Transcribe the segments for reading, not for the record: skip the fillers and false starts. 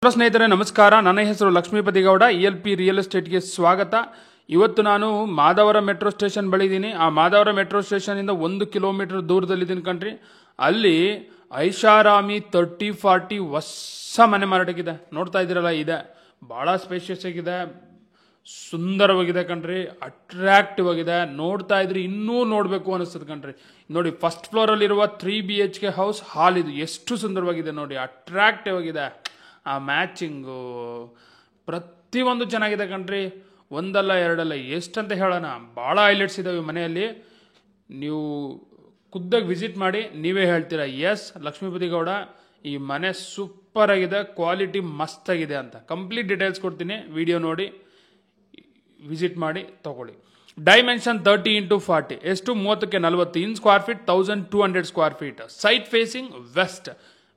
Hello ಸ್ನೇಹಿತರೆ, ನಮಸ್ಕಾರ. ನನ್ನ ಹೆಸರು ಲಕ್ಷ್ಮೀಪತಿ ಗೌಡ. ELP ರಿಯಲ್ ಎಸ್ಟೇಟ್ಗೆ ಸ್ವಾಗತ. ಇವತ್ತು ನಾನು ಮಾದವರ ಮೆಟ್ರೋ ಸ್ಟೇಷನ್ ಬಳಿ ಇದ್ದೀನಿ. ಆ ಮಾದವರ ಮೆಟ್ರೋ ಸ್ಟೇಷನಿಂದ 1 ಕಿಲೋಮೀಟರ್ ದೂರದಲ್ಲಿದ್ದೀನಿ ಕಣ್ರಿ. ಅಲ್ಲಿ ಐಷಾರಾಮಿ 3040 ಹೊಸ ಮನೆ ಮಾರಾಟಕ್ಕಿದೆ. ನೋಡ್ತಾ ಇದ್ದೀರಲ್ಲ, ಇದೆ ಭಾಳ ಸ್ಪೇಷಿಯಸ್ ಆಗಿದೆ, ಸುಂದರವಾಗಿದೆ ಕಣ್ರಿ, ಅಟ್ರಾಕ್ಟಿವ್ ಆಗಿದೆ. ನೋಡ್ತಾ ಇದ್ರಿ ಇನ್ನೂ ನೋಡಬೇಕು ಅನಿಸ್ತದೆ ಕಣ್ರಿ. ನೋಡಿ, ಫಸ್ಟ್ ಫ್ಲೋರಲ್ಲಿರುವ 3 BHK ಹೌಸ್ ಹಾಲ್ ಇದು ಎಷ್ಟು ಸುಂದರವಾಗಿದೆ ನೋಡಿ, ಅಟ್ರಾಕ್ಟಿವ್ ಆಗಿದೆ. ಆ ಮ್ಯಾಚಿಂಗು ಪ್ರತಿಯೊಂದು ಚೆನ್ನಾಗಿದೆ ಕಣ್ರಿ. ಒಂದಲ್ಲ ಎರಡಲ್ಲ, ಎಷ್ಟಂತ ಹೇಳೋಣ, ಭಾಳ ಹೈಲೈಟ್ಸ್ ಇದಾವೆ ಮನೆಯಲ್ಲಿ. ನೀವು ಖುದ್ದಾಗಿ ವಿಸಿಟ್ ಮಾಡಿ ನೀವೇ ಹೇಳ್ತೀರಾ, ಎಸ್ ಲಕ್ಷ್ಮೀಪತಿ ಗೌಡ ಈ ಮನೆ ಸೂಪರ್ ಆಗಿದೆ, ಕ್ವಾಲಿಟಿ ಮಸ್ತಾಗಿದೆ ಅಂತ. ಕಂಪ್ಲೀಟ್ ಡೀಟೇಲ್ಸ್ ಕೊಡ್ತೀನಿ, ವಿಡಿಯೋ ನೋಡಿ ವಿಸಿಟ್ ಮಾಡಿ ತಗೊಳ್ಳಿ. ಡೈಮೆನ್ಷನ್ 30x40 ಎಷ್ಟು? 30ಕ್ಕೆ 40 in square feet, 1200 square feet. Site facing west,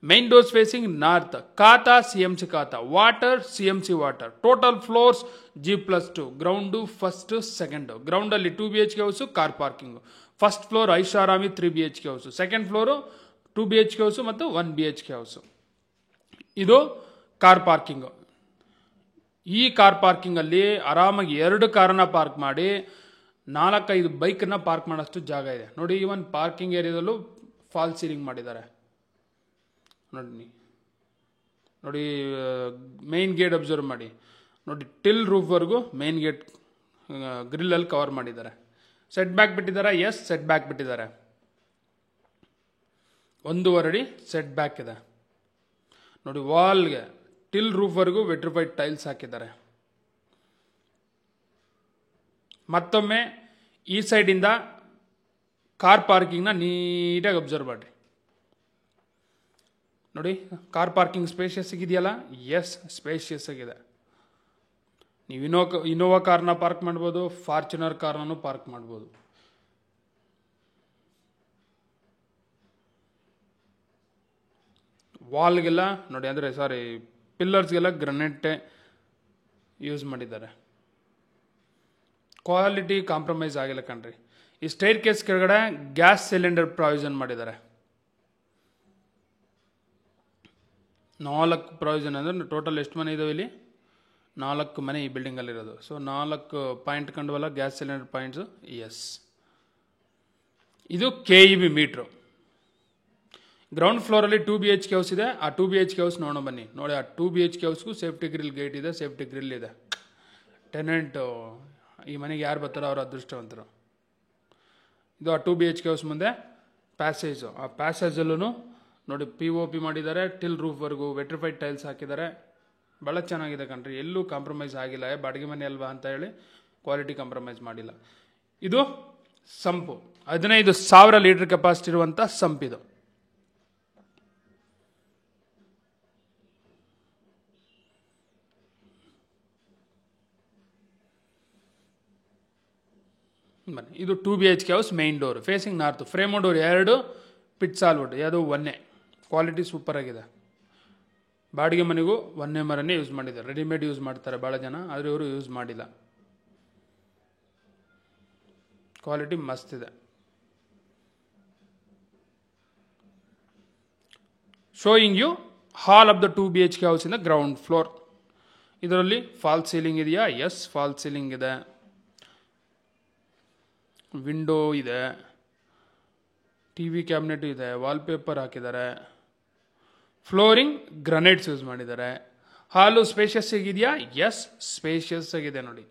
main doors facing north. Khata CMC khata, water CMC water. Total floors G+2, ground first second. ಗ್ರೌಂಡಲ್ಲಿ 2 BHK house, car parking. First floor ಐಷಾರಾಮಿ 3 BHK house, second floor 2 BHK house ಮತ್ತು 1 BHK house. ಇದು car parking. ಈ car ಪಾರ್ಕಿಂಗಲ್ಲಿ ಆರಾಮಾಗಿ 2 ಕಾರನ್ನ park ಮಾಡಿ 4-5 ಬೈಕನ್ನು ಪಾರ್ಕ್ ಮಾಡೋಷ್ಟು ಜಾಗ ಇದೆ ನೋಡಿ. ಈವನ್ ಪಾರ್ಕಿಂಗ್ ಏರಿಯಾದಲ್ಲೂ ಫಾಲ್ ಸೀಲಿಂಗ್ ಮಾಡಿದ್ದಾರೆ ನೋಡಿ. ಮೇನ್ ಗೇಟ್ ಅಬ್ಸರ್ವ್ ಮಾಡಿ ನೋಡಿ, ಟಿಲ್ ರೂಫ್ವರೆಗೂ ಮೇನ್ ಗೇಟ್ ಗ್ರಿಲ್ಲಲ್ಲಿ ಕವರ್ ಮಾಡಿದ್ದಾರೆ. ಸೆಟ್ ಬ್ಯಾಕ್ ಬಿಟ್ಟಿದ್ದಾರೆ, ಎಸ್ ಸೆಟ್ ಬ್ಯಾಕ್ ಬಿಟ್ಟಿದ್ದಾರೆ. 1.5 ಅಡಿ ಸೆಟ್ ಬ್ಯಾಕ್ ಇದೆ ನೋಡಿ. ವಾಲ್ಗೆ ಟಿಲ್ ರೂಫ್ವರೆಗೂ ವೆಟ್ರಿಫೈಡ್ ಟೈಲ್ಸ್ ಹಾಕಿದ್ದಾರೆ. ಮತ್ತೊಮ್ಮೆ ಈ ಸೈಡಿಂದ ಕಾರ್ ಪಾರ್ಕಿಂಗ್ನ ನೀಟಾಗಿ ಅಬ್ಸರ್ವ್ ಮಾಡಿ ನೋಡಿ. ಕಾರ್ ಪಾರ್ಕಿಂಗ್ ಸ್ಪೇಷಿಯಸ್ ಆಗಿದೆಯಲ್ಲ, ಎಸ್ ಸ್ಪೇಷಿಯಸ್ ಆಗಿದೆ. ನೀವು ಇನೋವಾ ಕಾರ್ನ ಪಾರ್ಕ್ ಮಾಡ್ಬೋದು, ಫಾರ್ಚುನರ್ ಕಾರ್ನೂ ಪಾರ್ಕ್ ಮಾಡ್ಬೋದು. ವಾಲ್ಗೆಲ್ಲ ನೋಡಿ, ಅಂದರೆ ಪಿಲ್ಲರ್ಸ್ಗೆಲ್ಲ ಗ್ರನೈಟ್ ಯೂಸ್ ಮಾಡಿದ್ದಾರೆ. ಕ್ವಾಲಿಟಿ ಕಾಂಪ್ರಮೈಸ್ ಆಗಿಲ್ಲ ಕಣ್ರಿ. ಈ ಸ್ಟೇರ್ ಕೇಸ್ ಕೆಳಗಡೆ ಗ್ಯಾಸ್ ಸಿಲಿಂಡರ್ ಪ್ರಾವಿಷನ್ ಮಾಡಿದ್ದಾರೆ. 4 ಪ್ರಾವಿಷನ್ ಅಂದರೆ ಟೋಟಲ್ ಎಷ್ಟು ಮನೆ ಇದಾವೆ ಇಲ್ಲಿ? 4 ಮನೆ ಈ ಬಿಲ್ಡಿಂಗಲ್ಲಿರೋದು. ಸೊ 4 ಪಾಯಿಂಟ್ ಕಂಡುವಲ್ಲ ಗ್ಯಾಸ್ ಸಿಲಿಂಡರ್ ಪಾಯಿಂಟ್ಸು, ಎಸ್. ಇದು KEB ಮೀಟ್ರು. ಗ್ರೌಂಡ್ ಫ್ಲೋರಲ್ಲಿ 2 BHK ಹೌಸ್ ಇದೆ. ಆ 2 BHK ಹೌಸ್ ನೋಡೋಣ ಬನ್ನಿ. ನೋಡಿ, ಆ 2 BHK ಹೌಸ್ಗೂ ಸೇಫ್ಟಿ ಗ್ರಿಲ್ ಗೇಟ್ ಇದೆ, ಸೇಫ್ಟಿ ಗ್ರಿಲ್ ಇದೆ. ಟೆನೆಂಟು ಈ ಮನೆಗೆ ಯಾರು ಬರ್ತಾರೋ ಅವ್ರ ಅದೃಷ್ಟವಂತರು. ಇದು ಆ 2 BHK ಹೌಸ್ ಮುಂದೆ ಪ್ಯಾಸೇಜು. ಆ ಪ್ಯಾಸೇಜಲ್ಲೂ ನೋಡಿ POP ಮಾಡಿದ್ದಾರೆ, ಟಿಲ್ ರೂಫ್ವರೆಗೂ ವೆಟ್ರಿಫೈಡ್ ಟೈಲ್ಸ್ ಹಾಕಿದ್ದಾರೆ. ಭಾಳ ಚೆನ್ನಾಗಿದೆ ಕಣ್ರಿ, ಎಲ್ಲೂ ಕಾಂಪ್ರಮೈಸ್ ಆಗಿಲ್ಲ. ಬಾಡಿಗೆ ಮನೆ ಅಲ್ವಾ ಅಂತ ಹೇಳಿ ಕ್ವಾಲಿಟಿ ಕಾಂಪ್ರಮೈಸ್ ಮಾಡಿಲ್ಲ. ಇದು ಸಂಪು, 15,000 ಲೀಟರ್ ಕೆಪಾಸಿಟಿ ಇರುವಂಥ ಸಂಪಿದು. ಬನ್ನಿ, ಇದು 2 BHK house. Main door facing north, ಫ್ರೇಮೋ ಡೋರ್ 2, ಪಿಟ್ಸಾಲ್ ವುಡ್, ಅದು 1. ಕ್ವಾಲಿಟಿ ಸೂಪರ್ ಆಗಿದೆ. ಬಾಡಿಗೆ ಮನೆಗೂ 1 ಮರನೇ ಯೂಸ್ ಮಾಡಿದ್ದಾರೆ. ರೆಡಿಮೇಡ್ ಯೂಸ್ ಮಾಡ್ತಾರೆ ಭಾಳ ಜನ, ಆದರೆ ಇವರು ಯೂಸ್ ಮಾಡಿಲ್ಲ. ಕ್ವಾಲಿಟಿ ಮಸ್ತ್ ಇದೆ. Showing you hall of the 2 BHK house in the ground floor. ಇದರಲ್ಲಿ ಫಾಲ್ ಸೀಲಿಂಗ್ ಇದೆಯಾ? ಎಸ್, ಫಾಲ್ ಸೀಲಿಂಗ್ ಇದೆ. ವಿಂಡೋ ಇದೆ, TV ಕ್ಯಾಬಿನೆಟ್ ಇದೆ, ವಾಲ್ಪೇಪರ್ ಹಾಕಿದ್ದಾರೆ. ಫ್ಲೋರಿಂಗ್ ಗ್ರನೈಟ್ಸ್ ಯೂಸ್ ಮಾಡಿದ್ದಾರೆ. ಹಾಲು ಸ್ಪೇಷಿಯಸ್ ಆಗಿದೆಯಾ? ಎಸ್ ಸ್ಪೇಷಿಯಸ್ ಆಗಿದೆ ನೋಡಿ,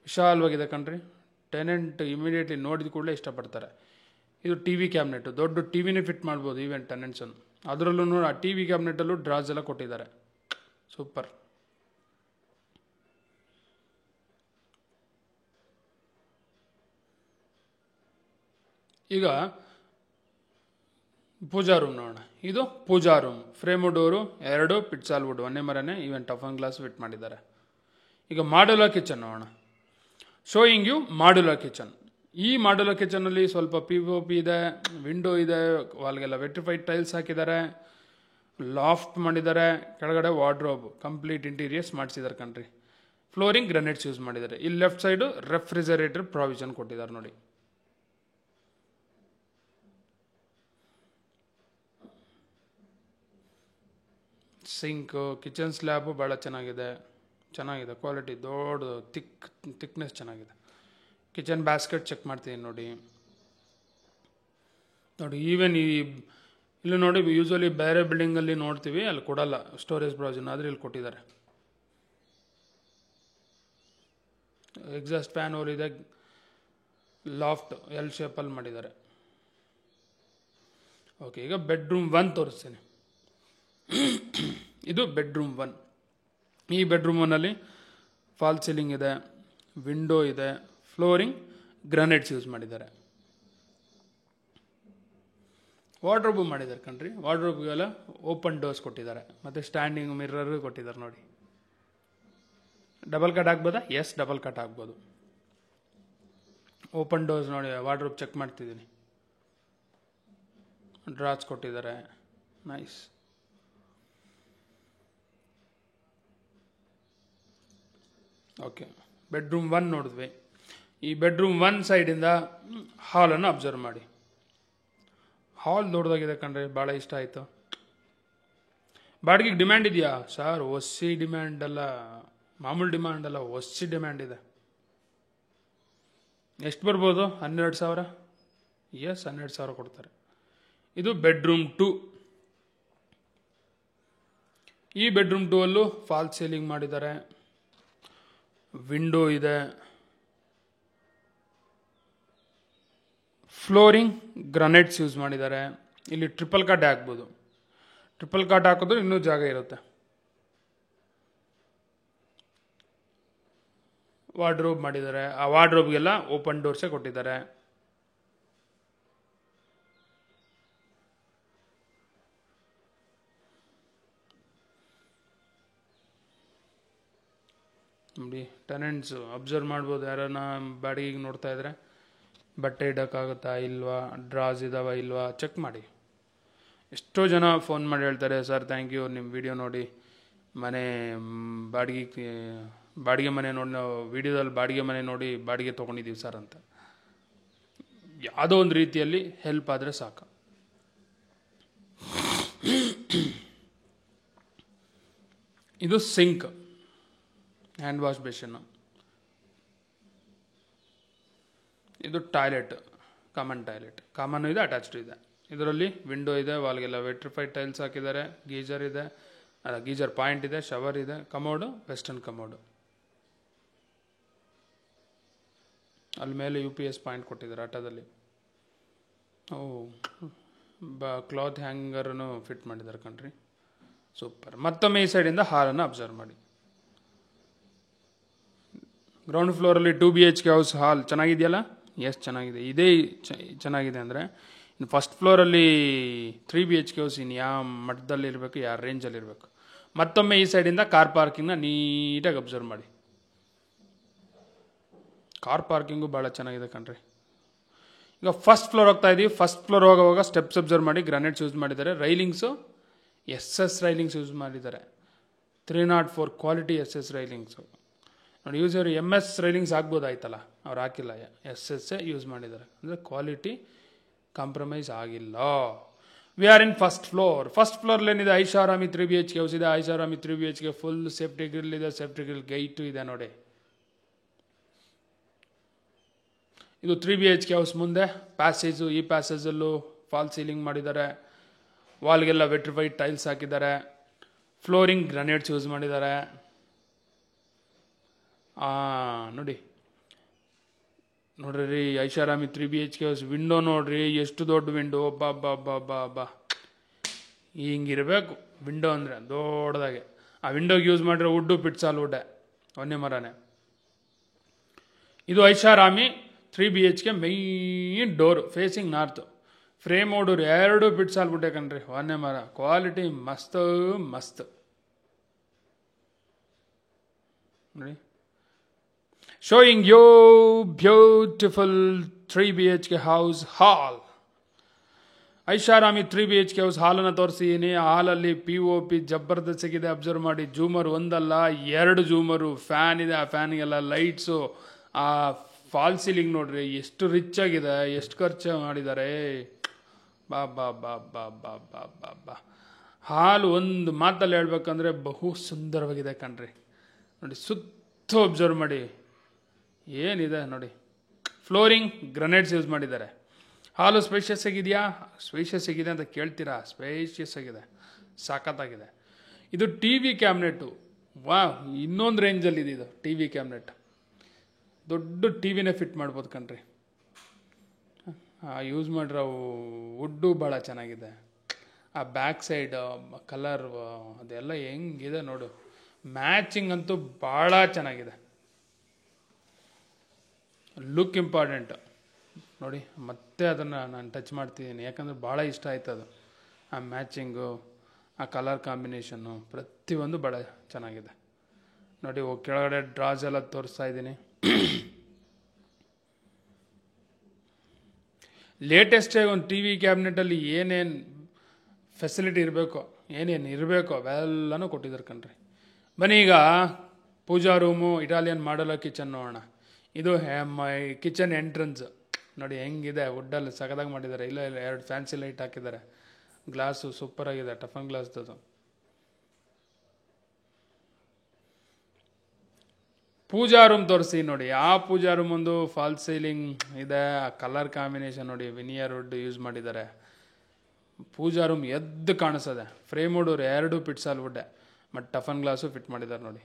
ವಿಶಾಲವಾಗಿದೆ ಕಣ್ರಿ. ಟೆನೆಂಟ್ ಇಮಿಡಿಯೇಟ್ಲಿ ನೋಡಿದ ಕೂಡಲೇ ಇಷ್ಟಪಡ್ತಾರೆ. ಇದು TV ಕ್ಯಾಬಿನೆಟ್, ದೊಡ್ಡ TVನೇ ಫಿಟ್ ಮಾಡ್ಬೋದು ಈವೆನ್ ಟೆನೆಂಟ್ಸನ್ನು. ಅದರಲ್ಲೂ ನೋಡಿ, ಆ TV ಕ್ಯಾಬಿನೆಟಲ್ಲೂ ಡ್ರಾಸ್ ಎಲ್ಲ ಕೊಟ್ಟಿದ್ದಾರೆ, ಸೂಪರ್. ಈಗ ಪೂಜಾ ರೂಮ್ ನೋಡೋಣ. ಇದು ಪೂಜಾ ರೂಮ್. ಫ್ರೇಮು ಡೋರು 2, ಪಿಟ್ಸಾಲ್ ವುಡ್ 1 ಮರನೇ, ಈವನ್ ಟಫನ್ ಗ್ಲಾಸ್ ಫಿಟ್ ಮಾಡಿದ್ದಾರೆ. ಈಗ ಮಾಡ್ಯುಲರ್ ಕಿಚನ್ ನೋಡೋಣ. Showing you modular kitchen. ಈ ಮಾಡ್ಯುಲರ್ ಕಿಚನಲ್ಲಿ ಸ್ವಲ್ಪ POP ಇದೆ, ವಿಂಡೋ ಇದೆ, ವಾಲ್ಗೆಲ್ಲ ವೆಟ್ರಿಫೈಡ್ ಟೈಲ್ಸ್ ಹಾಕಿದ್ದಾರೆ, ಲಾಫ್ಟ್ ಮಾಡಿದ್ದಾರೆ, ಕೆಳಗಡೆ ವಾರ್ಡ್ರೋಬ್, ಕಂಪ್ಲೀಟ್ ಇಂಟೀರಿಯರ್ಸ್ ಮಾಡಿಸಿದ್ದಾರೆ ಕಣ್ರಿ. ಫ್ಲೋರಿಂಗ್ ಗ್ರನೈಟ್ಸ್ ಯೂಸ್ ಮಾಡಿದ್ದಾರೆ. ಇಲ್ಲಿ ಲೆಫ್ಟ್ ಸೈಡು ರೆಫ್ರಿಜರೇಟರ್ ಪ್ರಾವಿಷನ್ ಕೊಟ್ಟಿದ್ದಾರೆ ನೋಡಿ. ಸಿಂಕು, ಕಿಚನ್ ಸ್ಲ್ಯಾಬು ಭಾಳ ಚೆನ್ನಾಗಿದೆ ಕ್ವಾಲಿಟಿ, ದೊಡ್ಡ ಥಿಕ್ನೆಸ್ ಚೆನ್ನಾಗಿದೆ. ಕಿಚನ್ ಬ್ಯಾಸ್ಕೆಟ್ ಚೆಕ್ ಮಾಡ್ತೀನಿ ನೋಡಿ. ಈವನ್ ಇಲ್ಲಿ ನೋಡಿ, ಯೂಶ್ವಲಿ ಬೇರೆ ಬಿಲ್ಡಿಂಗಲ್ಲಿ ನೋಡ್ತೀವಿ, ಅಲ್ಲಿ ಕೊಡಲ್ಲ ಸ್ಟೋರೇಜ್ ಪ್ರಾವಿಷನ್, ಆದರೆ ಇಲ್ಲಿ ಕೊಟ್ಟಿದ್ದಾರೆ. ಎಕ್ಸಾಸ್ಟ್ ಫ್ಯಾನ್ ಇದೆ, ಲಾಫ್ಟ್ ಎಲ್ ಶೇಪಲ್ಲಿ ಮಾಡಿದ್ದಾರೆ. ಓಕೆ, ಈಗ ಬೆಡ್ರೂಮ್ 1 ತೋರಿಸ್ತೀನಿ. ಇದು ಬೆಡ್ರೂಮ್ 1. ಈ ಬೆಡ್ರೂಮ್ 1ಅಲ್ಲಿ ಫಾಲ್ ಸೀಲಿಂಗ್ ಇದೆ, ವಿಂಡೋ ಇದೆ, ಫ್ಲೋರಿಂಗ್ ಗ್ರಾನೈಟ್ಸ್ ಯೂಸ್ ಮಾಡಿದ್ದಾರೆ. ವಾರ್ಡ್ರೋಬು ಮಾಡಿದ್ದಾರೆ ಕಣ್ರಿ. ವಾರ್ಡ್ರೋಬ್ಗೆಲ್ಲ ಓಪನ್ ಡೋರ್ಸ್ ಕೊಟ್ಟಿದ್ದಾರೆ, ಮತ್ತು ಸ್ಟ್ಯಾಂಡಿಂಗ್ ಮಿರರ್ ಕೊಟ್ಟಿದ್ದಾರೆ ನೋಡಿ. ಡಬಲ್ ಕಟ್ ಆಗ್ಬೋದಾ? ಎಸ್, ಡಬಲ್ ಕಟ್ ಆಗ್ಬೋದು. ಓಪನ್ ಡೋರ್ಸ್ ನೋಡಿ, ವಾರ್ಡ್ರೋಬ್ ಚೆಕ್ ಮಾಡ್ತಿದ್ದೀನಿ. ಡ್ರಾಸ್ ಕೊಟ್ಟಿದ್ದಾರೆ, ನೈಸ್. ಓಕೆ, ಬೆಡ್ರೂಮ್ 1 ನೋಡಿದ್ವಿ. ಈ ಬೆಡ್ರೂಮ್ 1 ಸೈಡಿಂದ ಹಾಲನ್ನು ಅಬ್ಸರ್ವ್ ಮಾಡಿ. ಹಾಲ್ ದೊಡ್ಡದಾಗಿದೆ ಕಣ್ರಿ, ಭಾಳ ಇಷ್ಟ ಆಯಿತು. ಬಾಡಿಗೆಗೆ ಡಿಮ್ಯಾಂಡ್ ಇದೆಯಾ ಸರ್? ಒಸಿ ಡಿಮ್ಯಾಂಡ್ ಅಲ್ಲ, ಮಾಮೂಲು ಡಿಮ್ಯಾಂಡ್ ಅಲ್ಲ, ಒಸಿ ಡಿಮ್ಯಾಂಡ್ ಇದೆ. ಎಷ್ಟು ಬರ್ಬೋದು? 12,000. ಎಸ್, 12,000 ಕೊಡ್ತಾರೆ. ಇದು ಬೆಡ್ರೂಮ್ 2. ಈ ಬೆಡ್ರೂಮ್ 2 ಅಲ್ಲೂ ಫಾಲ್ ಸೀಲಿಂಗ್ ಮಾಡಿದ್ದಾರೆ, ವಿಂಡೋ ಇದೆ, ಫ್ಲೋರಿಂಗ್ ಗ್ರಾನೈಟ್ಸ್ ಯೂಸ್ ಮಾಡಿದ್ದಾರೆ. ಇಲ್ಲಿ ಟ್ರಿಪಲ್ ಕಾಟ್ ಹಾಕ್ಬೋದು. ಟ್ರಿಪಲ್ ಕಾಟ್ ಹಾಕಿದ್ರೆ ಇನ್ನೂ ಜಾಗ ಇರುತ್ತೆ. ವಾರ್ಡ್ರೋಬ್ ಮಾಡಿದ್ದಾರೆ. ಆ ವಾರ್ಡ್ರೋಬ್ಗೆಲ್ಲ ಓಪನ್ ಡೋರ್ಸೇ ಕೊಟ್ಟಿದ್ದಾರೆ. ನೋಡಿ, ಟೆನೆಂಟ್ಸು ಅಬ್ಸರ್ವ್ ಮಾಡ್ಬೋದು. ಯಾರನ್ನ ಬಾಡಿಗೆಗೆ ನೋಡ್ತಾ ಇದ್ರೆ ಬಟ್ಟೆ ಇಡೋಕ್ಕಾಗುತ್ತಾ ಇಲ್ವಾ, ಡ್ರಾಸ್ ಇದಾವ ಇಲ್ವಾ ಚೆಕ್ ಮಾಡಿ. ಎಷ್ಟೋ ಜನ ಫೋನ್ ಮಾಡಿ ಹೇಳ್ತಾರೆ, ಸರ್ ಥ್ಯಾಂಕ್ ಯು, ನಿಮ್ಮ ವಿಡಿಯೋ ನೋಡಿ ಮನೆ ಬಾಡಿಗೆ ಮನೆ ನೋಡಿ, ನಾವು ವಿಡಿಯೋದಲ್ಲಿ ಬಾಡಿಗೆ ಮನೆ ನೋಡಿ ಬಾಡಿಗೆ ತೊಗೊಂಡಿದ್ದೀವಿ ಸರ್ ಅಂತ. ಯಾವುದೋ ಒಂದು ರೀತಿಯಲ್ಲಿ ಹೆಲ್ಪ್ ಆದರೆ ಸಾಕು. ಇದು ಸಿಂಕ್, ಹ್ಯಾಂಡ್ ವಾಶ್ ಬೇಷನ್ನು. ಇದು ಟಾಯ್ಲೆಟ್, ಕಾಮನ್ ಟಾಯ್ಲೆಟ್, ಕಾಮನ್ ಇದೆ, ಅಟ್ಯಾಚ್ಡ್ ಇದೆ. ಇದರಲ್ಲಿ ವಿಂಡೋ ಇದೆ, ವಾಲ್ಗೆಲ್ಲ ವೆಟ್ರಿಫೈಡ್ ಟೈಲ್ಸ್ ಹಾಕಿದ್ದಾರೆ, ಗೀಜರ್ ಇದೆ, ಗೀಜರ್ ಪಾಯಿಂಟ್ ಇದೆ, ಶವರ್ ಇದೆ, ಕಮೋಡು ವೆಸ್ಟರ್ನ್ ಕಮೋಡು. ಅಲ್ಲಿ ಮೇಲೆ UPS ಪಾಯಿಂಟ್ ಕೊಟ್ಟಿದ್ದಾರೆ ಆಟೋದಲ್ಲಿ. ಕ್ಲಾತ್ ಹ್ಯಾಂಗರನ್ನು ಫಿಟ್ ಮಾಡಿದ್ದಾರೆ ಕಣ್ರಿ, ಸೂಪರ್. ಮತ್ತೊಮ್ಮೆ ಈ ಸೈಡಿಂದ ಹಾಲನ್ನು ಅಬ್ಸರ್ವ್ ಮಾಡಿ. ಗ್ರೌಂಡ್ ಫ್ಲೋರಲ್ಲಿ 2 BHK ಹೌಸ್ ಹಾಲ್ ಚೆನ್ನಾಗಿದೆಯಲ್ಲ? ಎಸ್, ಚೆನ್ನಾಗಿದೆ. ಇದೇ ಚೆನ್ನಾಗಿದೆ ಅಂದರೆ ಇನ್ನು ಫಸ್ಟ್ ಫ್ಲೋರಲ್ಲಿ 3 BHK ಹೌಸ್ ಇನ್ನು ಯಾವ ಮಟ್ಟದಲ್ಲಿ ಇರಬೇಕು, ಯಾವ ರೇಂಜಲ್ಲಿ ಇರಬೇಕು. ಮತ್ತೊಮ್ಮೆ ಈ ಸೈಡಿಂದ ಕಾರ್ ಪಾರ್ಕಿಂಗ್ನ ನೀಟಾಗಿ ಅಬ್ಸರ್ವ್ ಮಾಡಿ. ಕಾರ್ ಪಾರ್ಕಿಂಗು ಭಾಳ ಚೆನ್ನಾಗಿದೆ ಕಣ್ರಿ. ಈಗ ಫಸ್ಟ್ ಫ್ಲೋರ್ ಹೋಗ್ತಾ ಇದ್ದೀವಿ. ಫಸ್ಟ್ ಫ್ಲೋರ್ ಹೋಗುವಾಗ ಸ್ಟೆಪ್ಸ್ ಅಬ್ಸರ್ವ್ ಮಾಡಿ. ಗ್ರಾನೈಟ್ಸ್ ಯೂಸ್ ಮಾಡಿದ್ದಾರೆ. ರೈಲಿಂಗ್ಸು SS ರೈಲಿಂಗ್ಸ್ ಯೂಸ್ ಮಾಡಿದ್ದಾರೆ. 304 ಕ್ವಾಲಿಟಿ SS ರೈಲಿಂಗ್ಸು ನೋಡಿ. ಯೂಸರ್ MS ರೈಲಿಂಗ್ಸ್ ಆಗ್ಬೋದಾಯ್ತಲ್ಲ, ಅವ್ರು ಹಾಕಿಲ್ಲ, SS ಯೂಸ್ ಮಾಡಿದ್ದಾರೆ. ಅಂದರೆ ಕ್ವಾಲಿಟಿ ಕಾಂಪ್ರಮೈಸ್ ಆಗಿಲ್ಲ. We are in first floor. First ಫ್ಲೋರ್ಲಿ ಏನಿದೆ? ಐಷಾರಾಮಿ 3 BHK ಹೌಸ್ ಇದೆ. ಐಷಾರಾಮಿ 3 BHK ಫುಲ್ ಸೇಫ್ಟಿ ಗ್ರಿಲ್ ಇದೆ, ಸೇಫ್ಟಿ ಗ್ರಿಲ್ ಗೇಟು ಇದೆ ನೋಡಿ. ಇದು 3 BHK ಹೌಸ್. ಮುಂದೆ ಪ್ಯಾಸೇಜು, ಈ ಪ್ಯಾಸೇಜಲ್ಲೂ ಫಾಲ್ ಸೀಲಿಂಗ್ ಮಾಡಿದ್ದಾರೆ, ವಾಲ್ಗೆಲ್ಲ ವೆಟ್ರಿಫೈಡ್ ಟೈಲ್ಸ್ ಹಾಕಿದ್ದಾರೆ, ಫ್ಲೋರಿಂಗ್ ಗ್ರಾನೈಟ್ಸ್ ಯೂಸ್ ಮಾಡಿದ್ದಾರೆ. ನೋಡ್ರಿ ಐಷಾರಾಮಿ 3 BHK ಹೌಸ್ ವಿಂಡೋ ನೋಡ್ರಿ, ಎಷ್ಟು ದೊಡ್ಡ ವಿಂಡೋ, ಬಾ ಹಿಂಗಿರಬೇಕು ವಿಂಡೋ ಅಂದರೆ, ದೊಡ್ಡದಾಗೆ. ಆ ವಿಂಡೋಗೆ ಯೂಸ್ ಮಾಡಿರೋ ವುಡ್ಡು ಪಿಟ್ಸಾಲ್ ವುಡ್ಡೆ, ಒಂದೇ ಮರನೇ. ಇದು ಐಷಾರಾಮಿ 3 BHK main door facing north. Frame ಓಡೋರು 2 ಪಿಟ್ಸಾಲ್ ವುಡ್ಡೆ ಕಣ್ರಿ, ಒಂದೇ ಮರ. ಕ್ವಾಲಿಟಿ ಮಸ್ತ್ ನೋಡಿ. Showing you beautiful 3 BHK house hall. ಐಷಾರಾಮಿ 3 BHK ಹೌಸ್ ಹಾಲನ್ನು ತೋರಿಸಿದ್ದೀನಿ. ಹಾಲಲ್ಲಿ POP ಜಬರ್ದಸ್ತಿಗಿದೆ, ಅಬ್ಸರ್ವ್ ಮಾಡಿ. ಜೂಮರ್ ಒಂದಲ್ಲ 2 ಜೂಮರು, ಫ್ಯಾನ್ ಇದೆ, ಆ ಫ್ಯಾನಿಗೆಲ್ಲ ಲೈಟ್ಸು. ಆ ಫಾಲ್ ಸೀಲಿಂಗ್ ನೋಡ್ರಿ ಎಷ್ಟು ರಿಚ್ ಆಗಿದೆ, ಎಷ್ಟು ಖರ್ಚು ಮಾಡಿದ್ದಾರೆ. ಬಾ ಹಾಲು ಒಂದು ಮಾತಲ್ಲಿ ಹೇಳ್ಬೇಕಂದ್ರೆ ಬಹು ಸುಂದರವಾಗಿದೆ ಕಣ್ರಿ. ನೋಡಿ ಸುತ್ತ ಒಬ್ಸರ್ವ್ ಮಾಡಿ ಏನಿದೆ ನೋಡಿ. ಫ್ಲೋರಿಂಗ್ ಗ್ರನೈಟ್ಸ್ ಯೂಸ್ ಮಾಡಿದ್ದಾರೆ. ಹಾಲು ಸ್ಪೇಷಿಯಸ್ ಆಗಿದೆಯಾ? ಸ್ಪೇಷಿಯಸ್ ಆಗಿದೆ ಅಂತ ಕೇಳ್ತೀರಾ? ಸ್ಪೇಷಿಯಸ್ ಆಗಿದೆ, ಸಖತ್ತಾಗಿದೆ. ಇದು ಟಿ ವಿ ಕ್ಯಾಬಿನೆಟ್ಟು. ವಾ, ಇನ್ನೊಂದು ರೇಂಜಲ್ಲಿದೆ ಇದು ಟಿ ವಿ ಕ್ಯಾಬಿನೆಟ್. ದೊಡ್ಡ ಟಿ ವಿನೇ ಫಿಟ್ ಮಾಡ್ಬೋದು ಕಣ್ರಿ. ಯೂಸ್ ಮಾಡಿರೋ ವುಡ್ಡು ಭಾಳ ಚೆನ್ನಾಗಿದೆ. ಆ ಬ್ಯಾಕ್ ಸೈಡ್ ಕಲರ್ ಅದೆಲ್ಲ ಹೆಂಗಿದೆ ನೋಡು. ಮ್ಯಾಚಿಂಗ್ ಅಂತೂ ಭಾಳ ಚೆನ್ನಾಗಿದೆ. ಲುಕ್ ಇಂಪಾರ್ಟೆಂಟ್ ನೋಡಿ. ಮತ್ತೆ ಅದನ್ನು ನಾನು ಟಚ್ ಮಾಡ್ತಿದ್ದೀನಿ, ಯಾಕಂದರೆ ಭಾಳ ಇಷ್ಟ ಆಯ್ತು ಅದು. ಆ ಮ್ಯಾಚಿಂಗು, ಆ ಕಲರ್ ಕಾಂಬಿನೇಷನ್ನು ಪ್ರತಿಯೊಂದು ಭಾಳ ಚೆನ್ನಾಗಿದೆ ನೋಡಿ. ಕೆಳಗಡೆ ಡ್ರಾಸ್ ಎಲ್ಲ ತೋರಿಸ್ತಾ ಇದ್ದೀನಿ. ಲೇಟೆಸ್ಟಾಗಿ ಒಂದು ಟಿ ವಿ ಕ್ಯಾಬಿನೆಟಲ್ಲಿ ಏನೇನು ಫೆಸಿಲಿಟಿ ಇರಬೇಕು, ಏನೇನು ಇರಬೇಕು ಅವೆಲ್ಲನೂ ಕೊಟ್ಟಿದ್ದಾರೆ ಕಣ್ರಿ. ಬನ್ನಿ ಈಗ ಪೂಜಾ ರೂಮು, ಇಟಾಲಿಯನ್ ಮಾಡಲ್ ಕಿಚನ್ ನೋಡೋಣ. ಇದು ಕಿಚನ್ ಎಂಟ್ರೆನ್ಸ್ ನೋಡಿ ಹೆಂಗಿದೆ. ವುಡ್ಡಲ್ಲಿ ಸಗದಾಗಿ ಮಾಡಿದ್ದಾರೆ. ಇಲ್ಲ 2 ಫ್ಯಾನ್ಸಿ ಲೈಟ್ ಹಾಕಿದ್ದಾರೆ. ಗ್ಲಾಸು ಸೂಪರ್ ಆಗಿದೆ, ಟಫನ್ ಗ್ಲಾಸ್ದು. ಪೂಜಾ ರೂಮ್ ತೋರಿಸಿ ನೋಡಿ. ಆ ಪೂಜಾ ರೂಮ್ ಒಂದು ಫಾಲ್ ಸೀಲಿಂಗ್ ಇದೆ. ಆ ಕಲರ್ ಕಾಂಬಿನೇಷನ್ ನೋಡಿ, ವಿನಿಯರ್ ವುಡ್ ಯೂಸ್ ಮಾಡಿದ್ದಾರೆ. ಪೂಜಾ ರೂಮ್ ಎದ್ದು ಕಾಣಿಸ್ತದೆ. ಫ್ರೇಮ್ ವುಡ್ 2 ಪಿಟ್ಸಾಲ್ ವುಡ್ಡೆ, ಮತ್ತು ಟಫನ್ ಗ್ಲಾಸು ಫಿಟ್ ಮಾಡಿದ್ದಾರೆ ನೋಡಿ.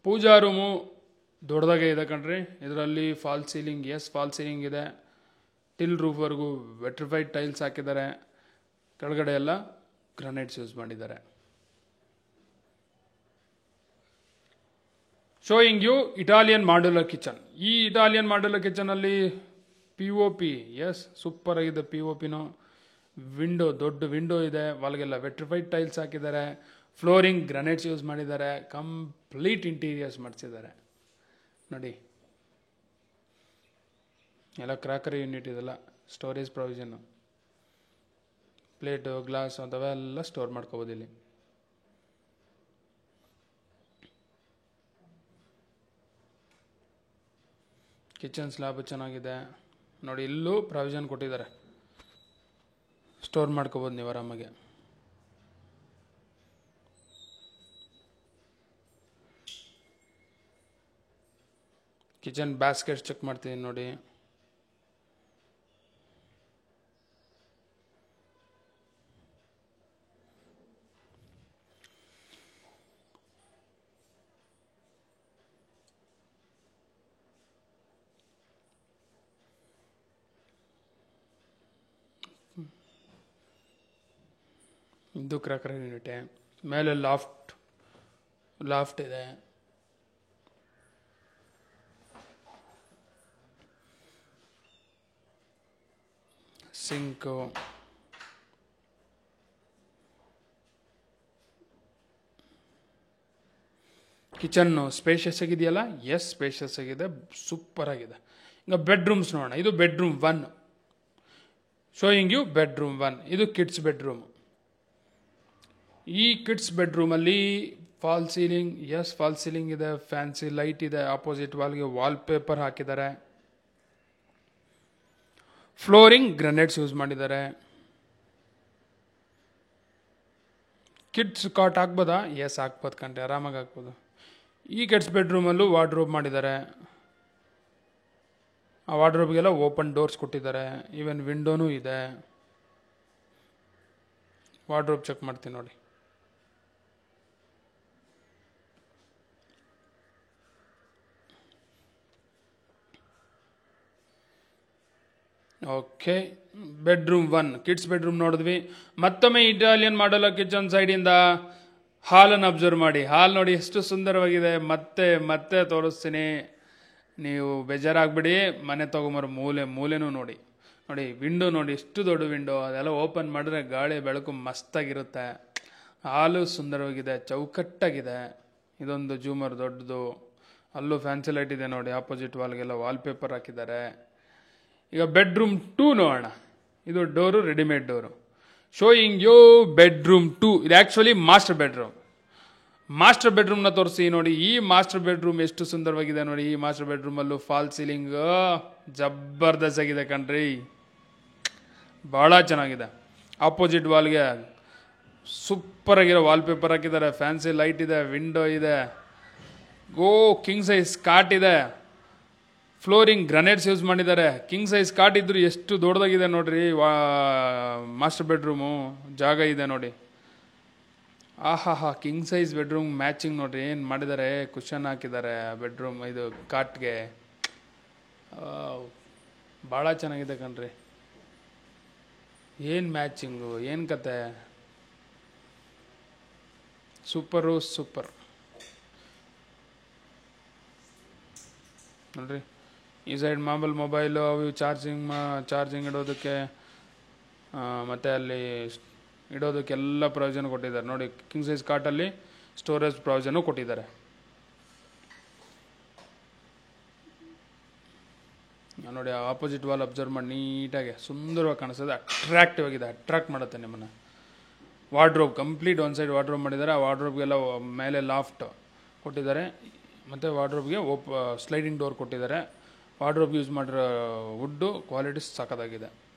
ಪೂಜಾ ರೂಮು ದೊಡ್ಡದಾಗೆ ಇದೆ ಕಣ್ರಿ. ಇದರಲ್ಲಿ ಫಾಲ್ ಸೀಲಿಂಗ್, ಫಾಲ್ ಸೀಲಿಂಗ್ ಇದೆ. ಟಿಲ್ ರೂಫ್ವರೆಗೂ ವೆಟ್ರಿಫೈಡ್ ಟೈಲ್ಸ್ ಹಾಕಿದ್ದಾರೆ. ಕೆಳಗಡೆ ಎಲ್ಲ ಗ್ರನೈಟ್ಸ್ ಯೂಸ್ ಮಾಡಿದ್ದಾರೆ. Showing you Italian modular kitchen. ಈ ಇಟಾಲಿಯನ್ ಮಾಡ್ಯುಲರ್ ಕಿಚನಲ್ಲಿ POP, ಸೂಪರ್ ಆಗಿದೆ POPನೂ. ವಿಂಡೋ, ದೊಡ್ಡ ವಿಂಡೋ ಇದೆ. ಒಳಗೆಲ್ಲ ವೆಟ್ರಿಫೈಡ್ ಟೈಲ್ಸ್ ಹಾಕಿದ್ದಾರೆ. ಫ್ಲೋರಿಂಗ್ ಗ್ರನೈಟ್ಸ್ ಯೂಸ್ ಮಾಡಿದ್ದಾರೆ. ಕಂಪ್ಲೀಟ್ ಇಂಟೀರಿಯರ್ಸ್ ಮಾಡಿಸಿದ್ದಾರೆ ನೋಡಿ. ಎಲ್ಲ ಕ್ರಾಕರಿ ಯೂನಿಟ್ ಇದೆಲ್ಲ, ಸ್ಟೋರೇಜ್ ಪ್ರೊವಿಷನ್ನು, ಪ್ಲೇಟು, ಗ್ಲಾಸ್ ಅದವೆಲ್ಲ ಸ್ಟೋರ್ ಮಾಡ್ಕೋಬೋದು ಇಲ್ಲಿ. ಕಿಚನ್ ಸ್ಲ್ಯಾಬ್ ಚೆನ್ನಾಗಿದೆ ನೋಡಿ. ಇಲ್ಲೂ ಪ್ರಾವಿಷನ್ ಕೊಟ್ಟಿದ್ದಾರೆ, ಸ್ಟೋರ್ ಮಾಡ್ಕೋಬೋದು ನೀವು ಆರಾಮಾಗೆ. ಕಿಚನ್ ಬ್ಯಾಸ್ಕೆಟ್ ಚೆಕ್ ಮಾಡ್ತೀನಿ ನೋಡಿ. ಇದು ಕ್ರಾಕರ್ ಯೂನಿಟೆ. ಮೇಲೆ ಲಾಫ್ಟ್ ಇದೆ. ಸಿಂಕು, ಕಿಚನ್ನು ಸ್ಪೇಷಿಯಸ್ ಆಗಿದೆಯಲ್ಲ? ಸ್ಪೇಷಿಯಸ್ ಆಗಿದೆ, ಸೂಪರ್ ಆಗಿದೆ. ಈಗ ಬೆಡ್ರೂಮ್ಸ್ ನೋಡೋಣ. ಇದು ಬೆಡ್ರೂಮ್ 1. Showing you bedroom 1. ಇದು ಕಿಡ್ಸ್ ಬೆಡ್ರೂಮ್. ಈ ಕಿಡ್ಸ್ ಬೆಡ್ರೂಮಲ್ಲಿ ಫಾಲ್ ಸೀಲಿಂಗ್, ಫಾಲ್ ಸೀಲಿಂಗ್ ಇದೆ. ಫ್ಯಾನ್ಸಿ ಲೈಟ್ ಇದೆ. ಆಪೋಸಿಟ್ ವಾಲ್ಗೆ ವಾಲ್ ಪೇಪರ್ ಹಾಕಿದ್ದಾರೆ. ಫ್ಲೋರಿಂಗ್ ಗ್ರನೈಟ್ಸ್ ಯೂಸ್ ಮಾಡಿದ್ದಾರೆ. ಕಿಡ್ಸ್ ಕಾಟ್ ಹಾಕ್ಬೋದಾ? ಹಾಕ್ಬೋದು ಕಂಡ್ರೆ, ಆರಾಮಾಗಿ ಹಾಕ್ಬೋದು. ಈ ಕಿಡ್ಸ್ ಬೆಡ್ರೂಮಲ್ಲೂ ವಾರ್ಡ್ರೋಬ್ ಮಾಡಿದ್ದಾರೆ. ಆ ವಾರ್ಡ್ರೋಬ್ಗೆಲ್ಲ ಓಪನ್ ಡೋರ್ಸ್ ಕೊಟ್ಟಿದ್ದಾರೆ. ಈವನ್ ವಿಂಡೋನೂ ಇದೆ. ವಾರ್ಡ್ರೋಬ್ ಚೆಕ್ ಮಾಡ್ತೀನಿ ನೋಡಿ. ಓಕೆ, ಬೆಡ್ರೂಮ್ 1 ಕಿಡ್ಸ್ ಬೆಡ್ರೂಮ್ ನೋಡಿದ್ವಿ. ಮತ್ತೊಮ್ಮೆ ಇಟಾಲಿಯನ್ ಮಾಡಲ್ ಕಿಚನ್ ಸೈಡಿಂದ ಹಾಲನ್ನು ಅಬ್ಸರ್ವ್ ಮಾಡಿ. ಹಾಲ್ ನೋಡಿ ಎಷ್ಟು ಸುಂದರವಾಗಿದೆ. ಮತ್ತೆ ತೋರಿಸ್ತೀನಿ, ನೀವು ಬೇಜಾರಾಗ್ಬಿಡಿ. ಮನೆ ತೊಗೊಂಬರೋ ಮೂಲೆನೂ ನೋಡಿ. ವಿಂಡೋ ನೋಡಿ, ಎಷ್ಟು ದೊಡ್ಡ ವಿಂಡೋ. ಅದೆಲ್ಲ ಓಪನ್ ಮಾಡಿದ್ರೆ ಗಾಳಿ ಬೆಳಕು ಮಸ್ತಾಗಿರುತ್ತೆ. ಹಾಲು ಸುಂದರವಾಗಿದೆ, ಚೌಕಟ್ಟಾಗಿದೆ. ಇದೊಂದು ಜೂಮರ್ ದೊಡ್ಡದು. ಅಲ್ಲೂ ಫ್ಯಾನ್ಸಿ ಲೈಟ್ ಇದೆ ನೋಡಿ. ಆಪೋಸಿಟ್ ವಾಲ್ಗೆಲ್ಲ ವಾಲ್ ಪೇಪರ್ ಹಾಕಿದ್ದಾರೆ. ಈಗ ಬೆಡ್ರೂಮ್ 2 ನೋಡೋಣ. ಇದು door, readymade door. Showing you bedroom 2. ಇದು ಆ್ಯಕ್ಚುಲಿ ಮಾಸ್ಟರ್ ಬೆಡ್ರೂಮ್. ಮಾಸ್ಟರ್ ಬೆಡ್ರೂಮ್ನ ತೋರಿಸಿ ನೋಡಿ. ಈ ಮಾಸ್ಟರ್ ಬೆಡ್ರೂಮ್ ಎಷ್ಟು ಸುಂದರವಾಗಿದೆ ನೋಡಿ. ಈ ಮಾಸ್ಟರ್ ಬೆಡ್ರೂಮಲ್ಲೂ ಫಾಲ್ ಸೀಲಿಂಗ್ ಜಬರ್ದಸ್ತ್ ಆಗಿದೆ ಕಣ್ರಿ, ಭಾಳ ಚೆನ್ನಾಗಿದೆ. ಆಪೋಸಿಟ್ ವಾಲ್ಗೆ ಸೂಪರಾಗಿರೋ ವಾಲ್ಪೇಪರ್ ಹಾಕಿದ್ದಾರೆ, ಫ್ಯಾನ್ಸಿ ಲೈಟ್ ಇದೆ, ವಿಂಡೋ ಇದೆ, ಕಿಂಗ್ ಸೈಜ್ ಕಾಟ್ ಇದೆ, ಫ್ಲೋರಿಂಗ್ ಗ್ರನೇಟ್ಸ್ ಯೂಸ್ ಮಾಡಿದ್ದಾರೆ. ಕಿಂಗ್ ಸೈಜ್ ಕಾಟ್ ಇದ್ರು ಎಷ್ಟು ದೊಡ್ಡದಾಗಿದೆ ನೋಡ್ರಿ. ಮಾಸ್ಟರ್ ಬೆಡ್ರೂಮು ಜಾಗ ಇದೆ ನೋಡಿ. ಕಿಂಗ್ ಸೈಜ್ ಬೆಡ್ರೂಮ್ ಮ್ಯಾಚಿಂಗ್ ನೋಡ್ರಿ ಏನು ಮಾಡಿದ್ದಾರೆ, ಕುಷನ್ ಹಾಕಿದ್ದಾರೆ ಬೆಡ್ರೂಮ್ ಇದು ಕಾಟ್ಗೆ. ಭಾಳ ಚೆನ್ನಾಗಿದೆ ಕಣ್ರಿ. ಏನು ಮ್ಯಾಚಿಂಗು, ಏನು ಕತೆ, ಸೂಪರು ಸೂಪರ್ ನೋಡ್ರಿ. ಈ ಸೈಡ್ ಮಾಮೂಲು ಮೊಬೈಲು ಅವು ಚಾರ್ಜಿಂಗ್ ಇಡೋದಕ್ಕೆ ಮತ್ತು ಅಲ್ಲಿ ಇಡೋದಕ್ಕೆಲ್ಲ ಪ್ರಾವಿಷನ್ ಕೊಟ್ಟಿದ್ದಾರೆ ನೋಡಿ. ಕಿಂಗ್ ಸೈಜ್ ಕಾಟಲ್ಲಿ ಸ್ಟೋರೇಜ್ ಪ್ರಾವಿಷನು ಕೊಟ್ಟಿದ್ದಾರೆ. ನೋಡಿ ಆಪೋಸಿಟ್ ವಾಲ್ ಅಬ್ಸರ್ವ್ ಮಾಡಿ ನೀಟಾಗಿ ಸುಂದರವಾಗಿ ಕಾಣಿಸ್ತದೆ, ಅಟ್ರಾಕ್ಟಿವ್ ಆಗಿದೆ, ಅಟ್ರಾಕ್ಟ್ ಮಾಡುತ್ತೆ ನಿಮ್ಮನ್ನು. ವಾರ್ಡ್ರೋಬ್ ಕಂಪ್ಲೀಟ್ ಒಂದು ಸೈಡ್ ವಾರ್ಡ್ರೋಬ್ ಮಾಡಿದ್ದಾರೆ. ಆ ವಾರ್ಡ್ರೋಬ್ಗೆಲ್ಲ ಮೇಲೆ ಲಾಫ್ಟ್ ಕೊಟ್ಟಿದ್ದಾರೆ ಮತ್ತು ವಾರ್ಡ್ರೋಬ್ಗೆ ಸ್ಲೈಡಿಂಗ್ ಡೋರ್ ಕೊಟ್ಟಿದ್ದಾರೆ. ವಾರ್ಡ್ರೋಬ್ ಯೂಸ್ ಮಾಡಿರೋ ವುಡ್ಡು ಕ್ವಾಲಿಟಿ ಸಖತ್ತಾಗಿದೆ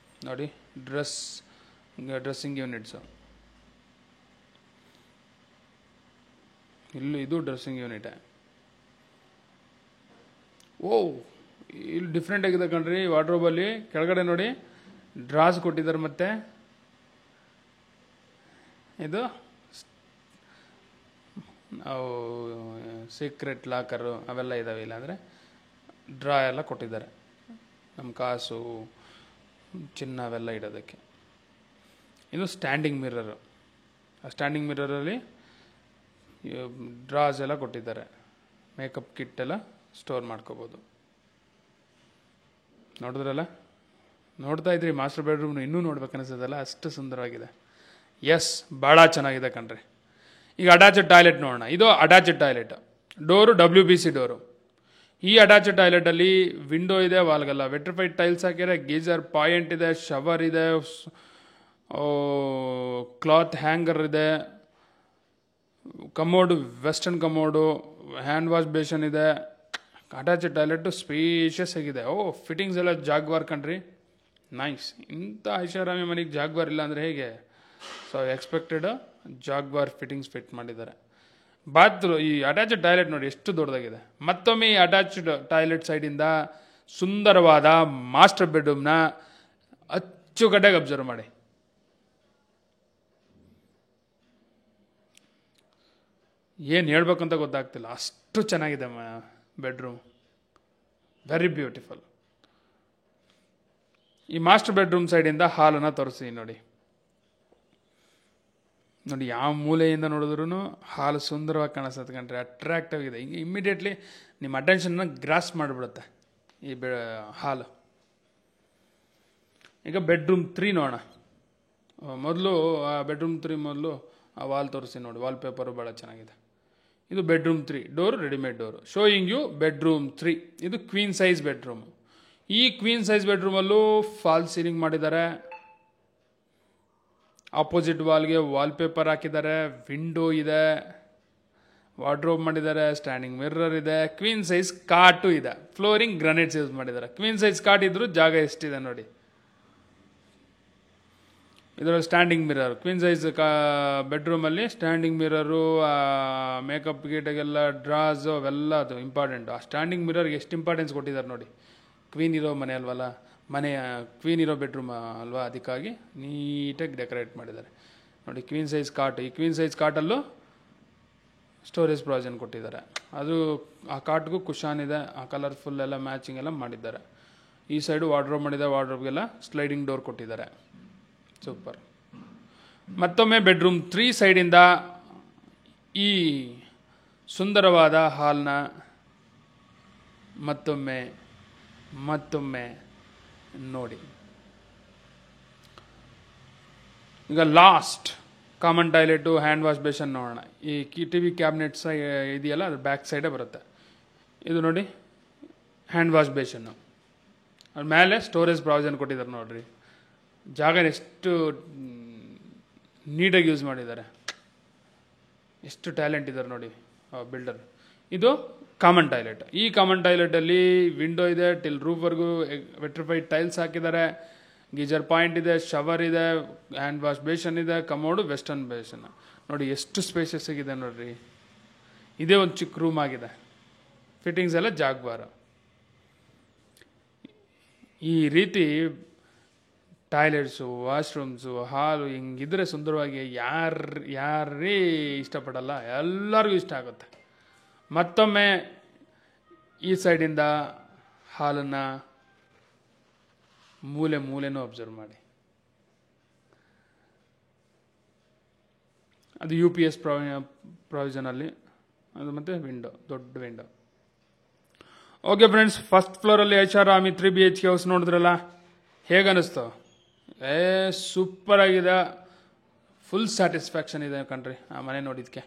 ನೋಡಿ. ಡ್ರೆಸ್ಸಿಂಗ್ ಯೂನಿಟ್ಸು ಇದು ಡ್ರೆಸ್ಸಿಂಗ್ ಯೂನಿಟೇ. ಇಲ್ಲಿ ಡಿಫ್ರೆಂಟ್ ಆಗಿದೆ ಕಣ್ರಿ. ವಾರ್ಡ್ರೋಬಲ್ಲಿ ಕೆಳಗಡೆ ನೋಡಿ ಡ್ರಾಸ್ ಕೊಟ್ಟಿದ್ದಾರೆ, ಮತ್ತು ಇದು ಸೀಕ್ರೆಟ್ ಲಾಕರು ಅವೆಲ್ಲ ಇದ್ದಾವೆ. ಇಲ್ಲಾಂದರೆ ಡ್ರಾ ಎಲ್ಲ ಕೊಟ್ಟಿದ್ದಾರೆ, ನಮ್ಮ ಕಾಸು ಚಿನ್ನ ಅವೆಲ್ಲ ಇಡೋದಕ್ಕೆ. ಇದು ಸ್ಟ್ಯಾಂಡಿಂಗ್ ಮಿರರು. ಆ ಸ್ಟ್ಯಾಂಡಿಂಗ್ ಮಿರರಲ್ಲಿ ಡ್ರಾಸ್ ಎಲ್ಲ ಕೊಟ್ಟಿದ್ದಾರೆ, ಮೇಕಪ್ ಕಿಟ್ ಎಲ್ಲ ಸ್ಟೋರ್ ಮಾಡ್ಕೋಬೋದು. ನೋಡಿದ್ರಲ್ಲ, ನೋಡ್ತಾ ಇದ್ರಿ ಮಾಸ್ಟರ್ ಬೆಡ್ರೂಮ್ನು ಇನ್ನೂ ನೋಡ್ಬೇಕನ್ನಿಸ್ತದಲ್ಲ, ಅಷ್ಟು ಸುಂದರವಾಗಿದೆ. ಭಾಳ ಚೆನ್ನಾಗಿದೆ ಕಣ್ರಿ. ಈಗ ಅಟ್ಯಾಚ್ಡ್ ಟಾಯ್ಲೆಟ್ ನೋಡೋಣ. ಇದು attached toilet, door WBC door. ಈ ಅಟ್ಯಾಚ್ಡ್ ಟಾಯ್ಲೆಟಲ್ಲಿ ವಿಂಡೋ ಇದೆ, ವಾಲ್ಗೆಲ್ಲ ವೆಟ್ರಿಫೈಡ್ ಟೈಲ್ಸ್ ಹಾಕಿದ್ರೆ, ಗೀಜರ್ ಪಾಯಿಂಟ್ ಇದೆ, ಶವರ್ ಇದೆ, ಕ್ಲಾತ್ ಹ್ಯಾಂಗರ್ ಇದೆ, commode western commode, hand wash basin ಇದೆ. ಅಟ್ಯಾಚ್ಡ್ ಟಾಯ್ಲೆಟು ಸ್ಪೇಷಿಯಸ್ ಆಗಿದೆ. ಫಿಟ್ಟಿಂಗ್ಸ್ ಎಲ್ಲ ಜಾಗ್ವಾರ್ ಕಣ್ರಿ, ನೈಸ್. ಇಂಥ ಐಷಾರಾಮಿ ಮನೆಗೆ ಜಾಗ್ವಾರ್ ಇಲ್ಲ ಅಂದರೆ ಹೇಗೆ? So expected Jaguar fittings fit ಮಾಡಿದ್ದಾರೆ. ಈ ಅಟ್ಯಾಚ್ಡ್ ಟಾಯ್ಲೆಟ್ ನೋಡಿ ಎಷ್ಟು ದೊಡ್ಡದಾಗಿದೆ. ಮತ್ತೊಮ್ಮೆ ಈ ಅಟ್ಯಾಚ್ಡ್ ಟಾಯ್ಲೆಟ್ ಸೈಡಿಂದ ಸುಂದರವಾದ ಮಾಸ್ಟರ್ ಬೆಡ್ರೂಮ್ನ ಅಚ್ಚುಕಟ್ಟಾಗಿ ಅಬ್ಸರ್ವ್ ಮಾಡಿ. ಏನು ಹೇಳ್ಬೇಕಂತ ಗೊತ್ತಾಗ್ತಿಲ್ಲ, ಅಷ್ಟು ಚೆನ್ನಾಗಿದೆ ಬೆಡ್ರೂಮ್, ವೆರಿ ಬ್ಯೂಟಿಫುಲ್. ಈ ಮಾಸ್ಟರ್ ಬೆಡ್ರೂಮ್ ಸೈಡಿಂದ ಹಾಲನ್ನು ತೋರಿಸಿ ನೋಡಿ. ಯಾವ ಮೂಲೆಯಿಂದ ನೋಡಿದ್ರೂ ಹಾಲು ಸುಂದರವಾಗಿ ಕಾಣಿಸ್ತದೆ ಕಣ್ರಿ, ಅಟ್ರಾಕ್ಟಿವ್ ಆಗಿದೆ. ಹಿಂಗೆ ಇಮ್ಮಿಡಿಯೇಟ್ಲಿ ನಿಮ್ಮ ಅಟೆನ್ಷನ್ನ ಗ್ರಾಸ್ ಮಾಡಿಬಿಡುತ್ತೆ ಈ ಹಾಲು. ಈಗ ಬೆಡ್ರೂಮ್ 3 ನೋಡೋಣ. ಮೊದಲು ಬೆಡ್ರೂಮ್ 3 ಮೊದಲು ಆ ವಾಲ್ ತೋರಿಸಿ ನೋಡಿ. ವಾಲ್ಪೇಪರು ಭಾಳ ಚೆನ್ನಾಗಿದೆ. ಇದು bedroom 3 door, readymade door. Showing you bedroom 3. ಇದು ಕ್ವೀನ್ ಸೈಜ್ ಬೆಡ್ರೂಮು. ಈ ಕ್ವೀನ್ ಸೈಜ್ ಬೆಡ್ರೂಮಲ್ಲೂ ಫಾಲ್ ಸೀಲಿಂಗ್ ಮಾಡಿದ್ದಾರೆ. ಆಪೋಸಿಟ್ ವಾಲ್ಗೆ ವಾಲ್ಪೇಪರ್ ಹಾಕಿದ್ದಾರೆ, ವಿಂಡೋ ಇದೆ, ವಾರ್ಡ್ರೋಬ್ ಮಾಡಿದ್ದಾರೆ, ಸ್ಟ್ಯಾಂಡಿಂಗ್ ಮಿರರ್ ಇದೆ, ಕ್ವೀನ್ ಸೈಜ್ ಕಾಟು ಇದೆ, ಫ್ಲೋರಿಂಗ್ ಗ್ರನೇಟ್ಸ್ ಯೂಸ್ ಮಾಡಿದ್ದಾರೆ. ಕ್ವೀನ್ ಸೈಜ್ ಕಾಟ್ ಇದ್ರೂ ಜಾಗ ಎಷ್ಟಿದೆ ನೋಡಿ. ಇದರ ಸ್ಟ್ಯಾಂಡಿಂಗ್ ಮಿರರ್, ಕ್ವೀನ್ ಸೈಜ್ ಬೆಡ್ರೂಮಲ್ಲಿ ಸ್ಟ್ಯಾಂಡಿಂಗ್ ಮಿರರು, ಮೇಕಪ್ ಗಿಟಗೆಲ್ಲ ಡ್ರಾಸು ಅವೆಲ್ಲ ಅದು ಇಂಪಾರ್ಟೆಂಟು. ಆ ಸ್ಟ್ಯಾಂಡಿಂಗ್ ಮಿರರ್ಗೆ ಎಷ್ಟು ಇಂಪಾರ್ಟೆನ್ಸ್ ಕೊಟ್ಟಿದ್ದಾರೆ ನೋಡಿ. ಕ್ವೀನ್ ಇರೋ ಮನೆ ಅಲ್ವಲ್ಲ, ಕ್ವೀನ್ ಇರೋ ಬೆಡ್ರೂಮ್ ಅಲ್ವಾ, ಅದಕ್ಕಾಗಿ ನೀಟಾಗಿ ಡೆಕೋರೇಟ್ ಮಾಡಿದ್ದಾರೆ ನೋಡಿ. ಕ್ವೀನ್ ಸೈಜ್ ಕಾಟ್, ಈ ಕ್ವೀನ್ ಸೈಜ್ ಕಾಟಲ್ಲೂ ಸ್ಟೋರೇಜ್ ಪ್ರಾವಿಷನ್ ಕೊಟ್ಟಿದ್ದಾರೆ. ಅದು ಆ ಕಾಟ್ಗೂ ಕುಷಾನ್ ಇದೆ, ಆ ಕಲರ್ಫುಲ್ ಎಲ್ಲ ಮ್ಯಾಚಿಂಗ್ ಎಲ್ಲ ಮಾಡಿದ್ದಾರೆ. ಈ ಸೈಡು ವಾರ್ಡ್ರೋಬ್ ಮಾಡಿದ್ದಾರೆ, ವಾರ್ಡ್ರೋಬ್ಗೆಲ್ಲ ಸ್ಲೈಡಿಂಗ್ ಡೋರ್ ಕೊಟ್ಟಿದ್ದಾರೆ. ಸೂಪರ್. ಮತ್ತೊಮ್ಮೆ ಬೆಡ್ರೂಮ್ 3 ಸೈಡಿಂದ ಈ ಸುಂದರವಾದ ಹಾಲ್ನ ಮತ್ತೊಮ್ಮೆ ನೋಡಿ. ಈಗ last common toilet, hand wash basin ನೋಡೋಣ. ಈ TV ಕ್ಯಾಬಿನೆಟ್ಸ್ ಇದೆಯಲ್ಲ, ಅದು ಬ್ಯಾಕ್ ಸೈಡೇ ಬರುತ್ತೆ. ಇದು ನೋಡಿ ಹ್ಯಾಂಡ್ ವಾಶ್ ಬೇಷನ್ನು, ಅದ್ರ ಮೇಲೆ ಸ್ಟೋರೇಜ್ ಪ್ರಾವಿಷನ್ ಕೊಟ್ಟಿದ್ದಾರೆ ನೋಡ್ರಿ. ಜಾಗ ಎಷ್ಟು ನೀಟಾಗಿ ಯೂಸ್ ಮಾಡಿದ್ದಾರೆ, ಎಷ್ಟು ಟ್ಯಾಲೆಂಟ್ ಇದ್ದಾರೆ ನೋಡಿ ಬಿಲ್ಡರ್. ಇದು ಕಾಮನ್ ಟಾಯ್ಲೆಟ್. ಈ ಕಾಮನ್ ಟಾಯ್ಲೆಟಲ್ಲಿ ವಿಂಡೋ ಇದೆ, ಟಿಲ್ ರೂಫ್ವರೆಗೂ ವೆಟ್ರಿಫೈಡ್ ಟೈಲ್ಸ್ ಹಾಕಿದ್ದಾರೆ, ಗೀಜರ್ ಪಾಯಿಂಟ್ ಇದೆ, ಶವರ್ ಇದೆ, ಹ್ಯಾಂಡ್ ವಾಶ್ ಬೇಷನ್ ಇದೆ, ಕಮೋಡು ವೆಸ್ಟರ್ನ್ ಬೇಷನ್. ನೋಡಿ ಎಷ್ಟು ಸ್ಪೇಷಿಯಸ್ ಆಗಿದೆ ನೋಡ್ರಿ. ಇದೇ ಒಂದು ಚಿಕ್ಕ ರೂಮ್ ಆಗಿದೆ. ಫಿಟ್ಟಿಂಗ್ಸ್ ಎಲ್ಲ ಜಾಗ್ವಾರ್. ಈ ರೀತಿ ಟಾಯ್ಲೆಟ್ಸು, ವಾಶ್ರೂಮ್ಸು, ಹಾಲು ಹಿಂಗಿದ್ರೆ ಸುಂದರವಾಗಿ ಯಾರೇ ಇಷ್ಟಪಡಲ್ಲ, ಎಲ್ಲರಿಗೂ ಇಷ್ಟ ಆಗುತ್ತೆ. ಮತ್ತೊಮ್ಮೆ ಈ ಸೈಡಿಂದ ಹಾಲನ್ನು ಮೂಲೆನೂ ಅಬ್ಸರ್ವ್ ಮಾಡಿ. ಅದು UPS ಪ್ರಾವಿಷನಲ್ಲಿ ಅದು ಮತ್ತು ವಿಂಡೋ, ದೊಡ್ಡ ವಿಂಡೋ. ಓಕೆ ಫ್ರೆಂಡ್ಸ್, ಫಸ್ಟ್ ಫ್ಲೋರಲ್ಲಿ ಐಷಾರಾಮಿ 3 BHK ಹೌಸ್ ನೋಡಿದ್ರಲ್ಲ, ಹೇಗೆ ಅನ್ನಿಸ್ತು? ಸೂಪರ್ ಆಗಿದೆ. ಫುಲ್ ಸ್ಯಾಟಿಸ್ಫ್ಯಾಕ್ಷನ್ ಇದೆ ಕಣ್ರಿ ಆ ಮನೆ ನೋಡಿದ್ದಕ್ಕೆ.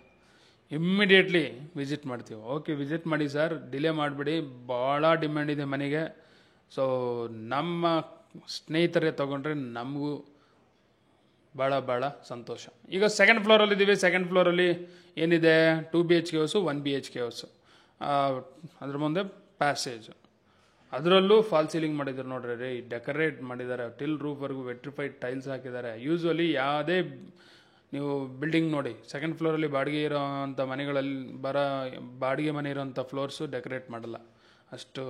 ಇಮ್ಮಿಡಿಯೇಟ್ಲಿ ವಿಸಿಟ್ ಮಾಡ್ತೀವಿ. ಓಕೆ, ವಿಸಿಟ್ ಮಾಡಿ ಸರ್, ಡಿಲೇ ಮಾಡಿಬಿಡಿ. ಭಾಳ ಡಿಮ್ಯಾಂಡ್ ಇದೆ ಮನೆಗೆ. ಸೊ ನಮ್ಮ ಸ್ನೇಹಿತರೇ ತೊಗೊಂಡ್ರೆ ನಮಗೂ ಭಾಳ ಸಂತೋಷ. ಈಗ ಸೆಕೆಂಡ್ ಫ್ಲೋರಲ್ಲಿದ್ದೀವಿ. ಸೆಕೆಂಡ್ ಫ್ಲೋರಲ್ಲಿ ಏನಿದೆ? 2 BHK ಹೌಸು, 1 BHK ಹೌಸು. ಅದ್ರ ಮುಂದೆ ಪ್ಯಾಸೇಜ್. ಅದರಲ್ಲೂ ಫಾಲ್ ಸೀಲಿಂಗ್ ಮಾಡಿದ್ದಾರೆ ನೋಡ್ರಿ ರೀ. ಡೆಕೋರೇಟ್ ಮಾಡಿದ್ದಾರೆ ಟಿಲ್ ರೂಫ್ವರೆಗೂ, ವೆಟ್ರಿಫೈಡ್ ಟೈಲ್ಸ್ ಹಾಕಿದ್ದಾರೆ. ಯೂಶ್ವಲಿ ಯಾವುದೇ ನೀವು ಬಿಲ್ಡಿಂಗ್ ನೋಡಿ, ಸೆಕೆಂಡ್ ಫ್ಲೋರಲ್ಲಿ ಬಾಡಿಗೆ ಇರೋವಂಥ ಮನೆಗಳಲ್ಲಿ ಬಾಡಿಗೆ ಮನೆ ಇರೋವಂಥ ಫ್ಲೋರ್ಸು ಡೆಕೋರೇಟ್ ಮಾಡಲ್ಲ, ಅಷ್ಟು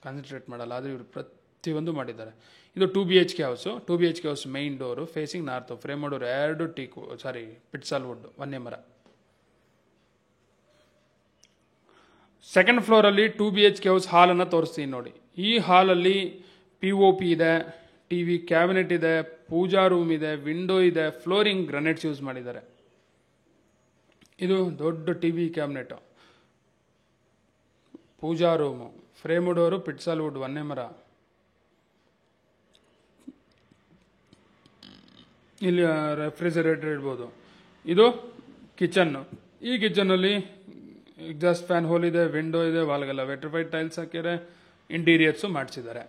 ಕಾನ್ಸಂಟ್ರೇಟ್ ಮಾಡಲ್ಲ. ಆದರೆ ಇವರು ಪ್ರತಿಯೊಂದು ಮಾಡಿದ್ದಾರೆ. ಇದು 2 BHK house. 2 BHK house main door facing north. Frame door 2 ಪಿಟ್ಸಾಲ್ ವುಡ್, 1 ಮರ. ಸೆಕೆಂಡ್ ಫ್ಲೋರಲ್ಲಿ 2 BHK ಹೌಸ್ ಹಾಲನ್ನು ತೋರಿಸ್ತೀನಿ ನೋಡಿ. ಈ ಹಾಲಲ್ಲಿ POP ಇದೆ, TV ಕ್ಯಾಬಿನೆಟ್ ಇದೆ, ಪೂಜಾ ರೂಮ್ ಇದೆ, ವಿಂಡೋ ಇದೆ, ಫ್ಲೋರಿಂಗ್ ಗ್ರಾನೈಟ್ಸ್ ಯೂಸ್ ಮಾಡಿದ್ದಾರೆ. ಇದು ದೊಡ್ಡ TV ಕ್ಯಾಬಿನೆಟ್, ಪೂಜಾ ರೂಮು, ಫ್ರೇಮ್ ಡೋರು ಪಿಟ್ಸಾಲ್ ವುಡ್, 1 ಮರ. ಇಲ್ಲಿ ರೆಫ್ರಿಜರೇಟರ್ ಇಡ್ಬೋದು. ಇದು ಕಿಚನ್ನು. ಈ ಕಿಚನ್ನಲ್ಲಿ ಎಕ್ಸಾಸ್ಟ್ ಫ್ಯಾನ್ ಹೋಲ್ ಇದೆ, ವಿಂಡೋ ಇದೆ, ವಾಲ್ಗೆಲ್ಲ ವೆಟ್ರಿಫೈಡ್ ಟೈಲ್ಸ್ ಹಾಕಿದ್ದಾರೆ, ಇಂಟೀರಿಯರ್ಸು ಮಾಡಿಸಿದ್ದಾರೆ.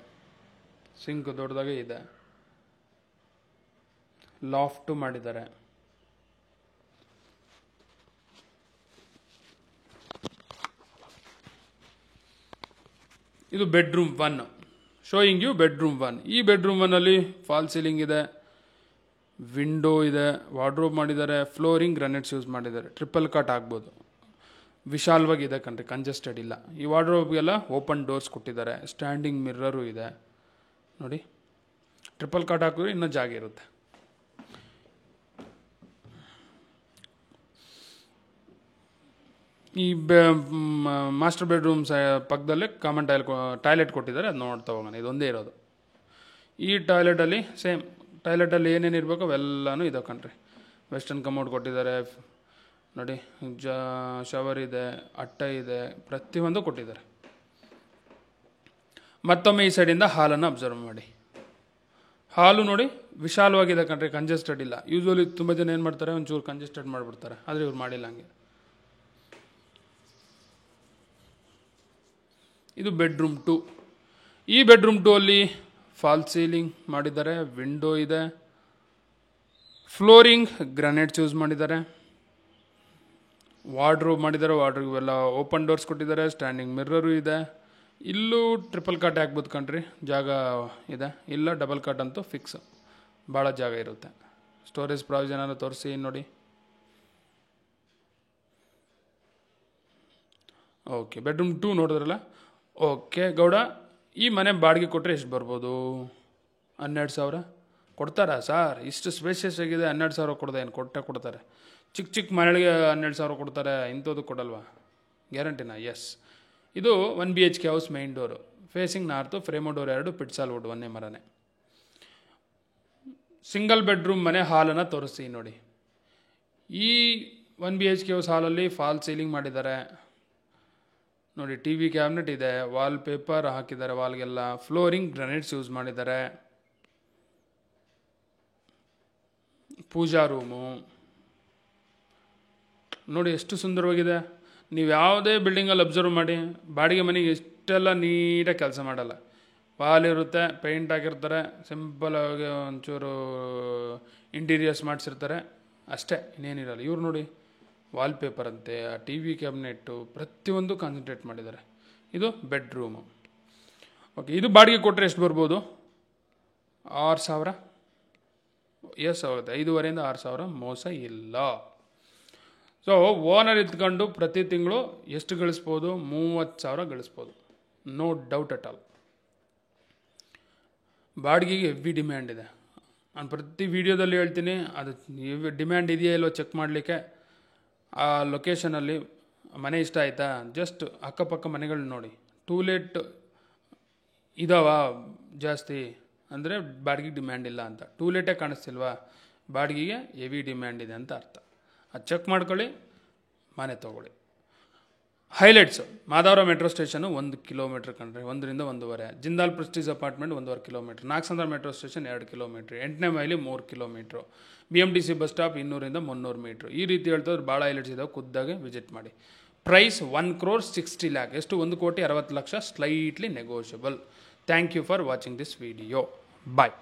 ಸಿಂಕ್ ದೊಡ್ಡದಾಗೆ ಇದೆ, ಲಾಫ್ಟು ಮಾಡಿದ್ದಾರೆ. ಇದು ಬೆಡ್ರೂಮ್ 1, ಶೋಯಿಂಗ್ ಯು ಬೆಡ್ರೂಮ್ 1. ಈ ಬೆಡ್ರೂಮ್ 1ಅಲ್ಲಿ ಫಾಲ್ ಸೀಲಿಂಗ್ ಇದೆ, ವಿಂಡೋ ಇದೆ, ವಾರ್ಡ್ರೋಬ್ ಮಾಡಿದ್ದಾರೆ, ಫ್ಲೋರಿಂಗ್ ಗ್ರಾನೈಟ್ಸ್ ಯೂಸ್ ಮಾಡಿದ್ದಾರೆ. ಟ್ರಿಪಲ್ ಕಾಟ್ ಆಗ್ಬೋದು. ವಿಶಾಲವಾಗಿದೆ ಕಣ್ರಿ, ಕಂಜೆಸ್ಟೆಡ್ ಇಲ್ಲ. ಈ ವಾರ್ಡ್ರೋಬ್ಗೆಲ್ಲ ಓಪನ್ ಡೋರ್ಸ್ ಕೊಟ್ಟಿದ್ದಾರೆ, ಸ್ಟ್ಯಾಂಡಿಂಗ್ ಮಿರ್ರರು ಇದೆ ನೋಡಿ. ಟ್ರಿಪಲ್ ಕಾಟ್ ಹಾಕಿದ್ರೆ ಇನ್ನೂ ಜಾಗ ಇರುತ್ತೆ. ಈ ಮಾಸ್ಟರ್ ಬೆಡ್ರೂಮ್ಸ್ ಪಕ್ಕದಲ್ಲೇ ಕಾಮನ್ ಟಾಯ್ಲೆಟ್ ಕೊಟ್ಟಿದ್ದಾರೆ, ಅದು ನೋಡ್ತಾ ಹೋಗೋಣ. ಇದೊಂದೇ ಇರೋದು. ಈ ಟಾಯ್ಲೆಟಲ್ಲಿ ಸೇಮ್ ಟಾಯ್ಲೆಟಲ್ಲಿ ಏನೇನು ಇರಬೇಕು ಅವೆಲ್ಲನೂ ಇದೆ ಕಣ್ರಿ. ವೆಸ್ಟರ್ನ್ ಕಮೋಡ್ ಕೊಟ್ಟಿದ್ದಾರೆ ನೋಡಿ, ಶವರ್ ಇದೆ, ಅಟ್ಟ ಇದೆ, ಪ್ರತಿಯೊಂದು ಕೊಟ್ಟಿದ್ದಾರೆ. ಮತ್ತೊಮ್ಮೆ ಈ ಸೈಡಿಂದ ಹಾಲನ್ನು ಅಬ್ಸರ್ವ್ ಮಾಡಿ. ಹಾಲು ನೋಡಿ ವಿಶಾಲವಾಗಿದೆ ಕಣ್ರಿ, ಕಂಜೆಸ್ಟೆಡ್ ಇಲ್ಲ. ಯೂಶ್ವಲಿ ತುಂಬ ಜನ ಏನು ಮಾಡ್ತಾರೆ, ಒಂಚೂರು ಕಂಜೆಸ್ಟೆಡ್ ಮಾಡಿಬಿಡ್ತಾರೆ, ಆದರೆ ಇವ್ರು ಮಾಡಿಲ್ಲ ಹಂಗೆ. ಇದು ಬೆಡ್ರೂಮ್ 2. ಈ ಬೆಡ್ರೂಮ್ 2 ಅಲ್ಲಿ ಫಾಲ್ ಸೀಲಿಂಗ್ ಮಾಡಿದ್ದಾರೆ, ವಿಂಡೋ ಇದೆ, ಫ್ಲೋರಿಂಗ್ ಗ್ರಾನೈಟ್ಸ್ ಯೂಸ್ ಮಾಡಿದ್ದಾರೆ, ವಾರ್ಡ್ರೋಬ್ ಮಾಡಿದ್ದಾರೆ. ವಾರ್ಡ್ರೋಬ್ ಎಲ್ಲ ಓಪನ್ ಡೋರ್ಸ್ ಕೊಟ್ಟಿದ್ದಾರೆ, ಸ್ಟ್ಯಾಂಡಿಂಗ್ ಮಿರ್ರರು ಇದೆ. ಇಲ್ಲೂ ಟ್ರಿಪಲ್ ಕಾಟ್ ಹಾಕ್ಬೋದು ಕಣ್ರಿ, ಜಾಗ ಇದೆ. ಇಲ್ಲ ಡಬಲ್ ಕಾಟ್ ಅಂತೂ ಫಿಕ್ಸ್, ಭಾಳ ಜಾಗ ಇರುತ್ತೆ. ಸ್ಟೋರೇಜ್ ಪ್ರಾವಿಷನ್ ಎಲ್ಲ ತೋರಿಸಿ ನೋಡಿ. ಓಕೆ, ಬೆಡ್ರೂಮ್ 2 ನೋಡಿದ್ರಲ್ಲ. ಓಕೆ ಗೌಡ, ಈ ಮನೆ ಬಾಡಿಗೆ ಕೊಟ್ಟರೆ ಎಷ್ಟು ಬರ್ಬೋದು? 12,000 ಕೊಡ್ತಾರಾ ಸರ್? ಇಷ್ಟು ಸ್ಪೇಷಿಯಸ್ ಆಗಿದೆ, 12,000 ಕೊಡ್ದೆ ಏನು? ಕೊಡ್ತಾರೆ. ಚಿಕ್ಕ ಮನೆಗಳಿಗೆ 12,000 ಕೊಡ್ತಾರೆ, ಇಂಥದ್ದು ಕೊಡಲ್ವಾ? ಗ್ಯಾರಂಟಿನಾ? ಎಸ್. ಇದು 1 BHK house main door, facing north, frame door 2, ಪಿಟ್ಸಾಲ್ ವುಡ್, 1 ಮರನೇ. ಸಿಂಗಲ್ ಬೆಡ್ರೂಮ್ ಮನೆ ಹಾಲನ್ನು ತೋರಿಸ್ತೀನಿ ನೋಡಿ. ಈ 1 BHK ಹೌಸ್ ಹಾಲಲ್ಲಿ ಫಾಲ್ ಸೀಲಿಂಗ್ ಮಾಡಿದ್ದಾರೆ ನೋಡಿ. TV ಕ್ಯಾಬಿನೆಟ್ ಇದೆ, ವಾಲ್ ಪೇಪರ್ ಹಾಕಿದ್ದಾರೆ ವಾಲ್ಗೆಲ್ಲ, ಫ್ಲೋರಿಂಗ್ ಗ್ರಾನೈಟ್ಸ್ ಯೂಸ್ ಮಾಡಿದ್ದಾರೆ. ಪೂಜಾ ರೂಮು ನೋಡಿ ಎಷ್ಟು ಸುಂದರವಾಗಿದೆ. ನೀವು ಯಾವುದೇ ಬಿಲ್ಡಿಂಗಲ್ಲಿ ಅಬ್ಸರ್ವ್ ಮಾಡಿ, ಬಾಡಿಗೆ ಮನೆಗೆ ಇಷ್ಟೆಲ್ಲ ನೀಟಾಗಿ ಕೆಲಸ ಮಾಡಲ್ಲ. ವಾಲ್ ಇರುತ್ತೆ, ಪೇಂಟ್ ಹಾಕಿರ್ತಾರೆ, ಸಿಂಪಲ್ ಆಗಿ ಒಂಚೂರು ಇಂಟೀರಿಯರ್ಸ್ ಮಾಡಿಸಿರ್ತಾರೆ ಅಷ್ಟೇ, ಇನ್ನೇನಿರಲ್ಲ. ಇವ್ರು ನೋಡಿ ವಾಲ್ ಪೇಪರ್ ಅಂತೆ, ಆ TV ಕ್ಯಾಬಿನೆಟ್ಟು, ಪ್ರತಿಯೊಂದು ಕಾನ್ಸಂಟ್ರೇಟ್ ಮಾಡಿದ್ದಾರೆ. ಇದು ಬೆಡ್ರೂಮು. ಓಕೆ, ಇದು ಬಾಡಿಗೆ ಕೊಟ್ಟರೆ ಎಷ್ಟು ಬರ್ಬೋದು? 6,000 ಎಸ್ ಆಗುತ್ತೆ, 5,500 6,000 ಮೋಸ ಇಲ್ಲ. ಸೊ ಓನರ್ ಇದ್ಕೊಂಡು ಪ್ರತಿ ತಿಂಗಳು ಎಷ್ಟು ಗಳಿಸ್ಬೋದು? 30,000 ಗಳಿಸ್ಬೋದು, ನೋ ಡೌಟ್ ಅಟ್ ಆಲ್. ಬಾಡಿಗೆಗೆ ಹೆವಿ ಡಿಮ್ಯಾಂಡ್ ಇದೆ. ನಾನು ಪ್ರತಿ ವಿಡಿಯೋದಲ್ಲಿ ಹೇಳ್ತೀನಿ, ಅದು ಡಿಮ್ಯಾಂಡ್ ಇದೆಯಾ ಇಲ್ಲೋ ಚೆಕ್ ಮಾಡಲಿಕ್ಕೆ ಆ ಲೊಕೇಶನಲ್ಲಿ ಮನೆ ಇಷ್ಟ ಆಯಿತಾ, ಜಸ್ಟ್ ಅಕ್ಕಪಕ್ಕ ಮನೆಗಳು ನೋಡಿ. ಟೂ ಲೇಟ್ ಇದಾವ ಜಾಸ್ತಿ ಅಂದರೆ ಬಾಡಿಗೆಗೆ ಡಿಮ್ಯಾಂಡ್ ಇಲ್ಲ ಅಂತ. ಟೂ ಲೇಟೇ ಕಾಣಿಸ್ತಿಲ್ವಾ, ಬಾಡಿಗೆಗೆ ಹೆವಿ ಡಿಮ್ಯಾಂಡ್ ಇದೆ ಅಂತ ಅರ್ಥ. ಅದು ಚೆಕ್ ಮಾಡ್ಕೊಳ್ಳಿ, ಮನೆ ತೊಗೊಳ್ಳಿ. Highlights: Madhavara metro station 1 kilometre ಕಂಡ್ರೆ, 1ರಿಂದ 1.5. Jindal Prestige apartment 1.5 kilometre. Nagasandra metro station 2 kilometre. 8ನೇ ಮೈಲಿ 3 kilometre. BMTC bus stop 200-300 metre. ಈ ರೀತಿ ಹೇಳ್ತವ್ರು ಭಾಳ ಹೈಲೈಟ್ಸ್ ಇದಾವೆ, ಖುದ್ದಾಗೆ ವಿಸಿಟ್ ಮಾಡಿ. ಪ್ರೈಸ್ 1,60,00,000, ಎಷ್ಟು? 1,60,00,000, slightly negotiable. Thank you for watching this video. Bye.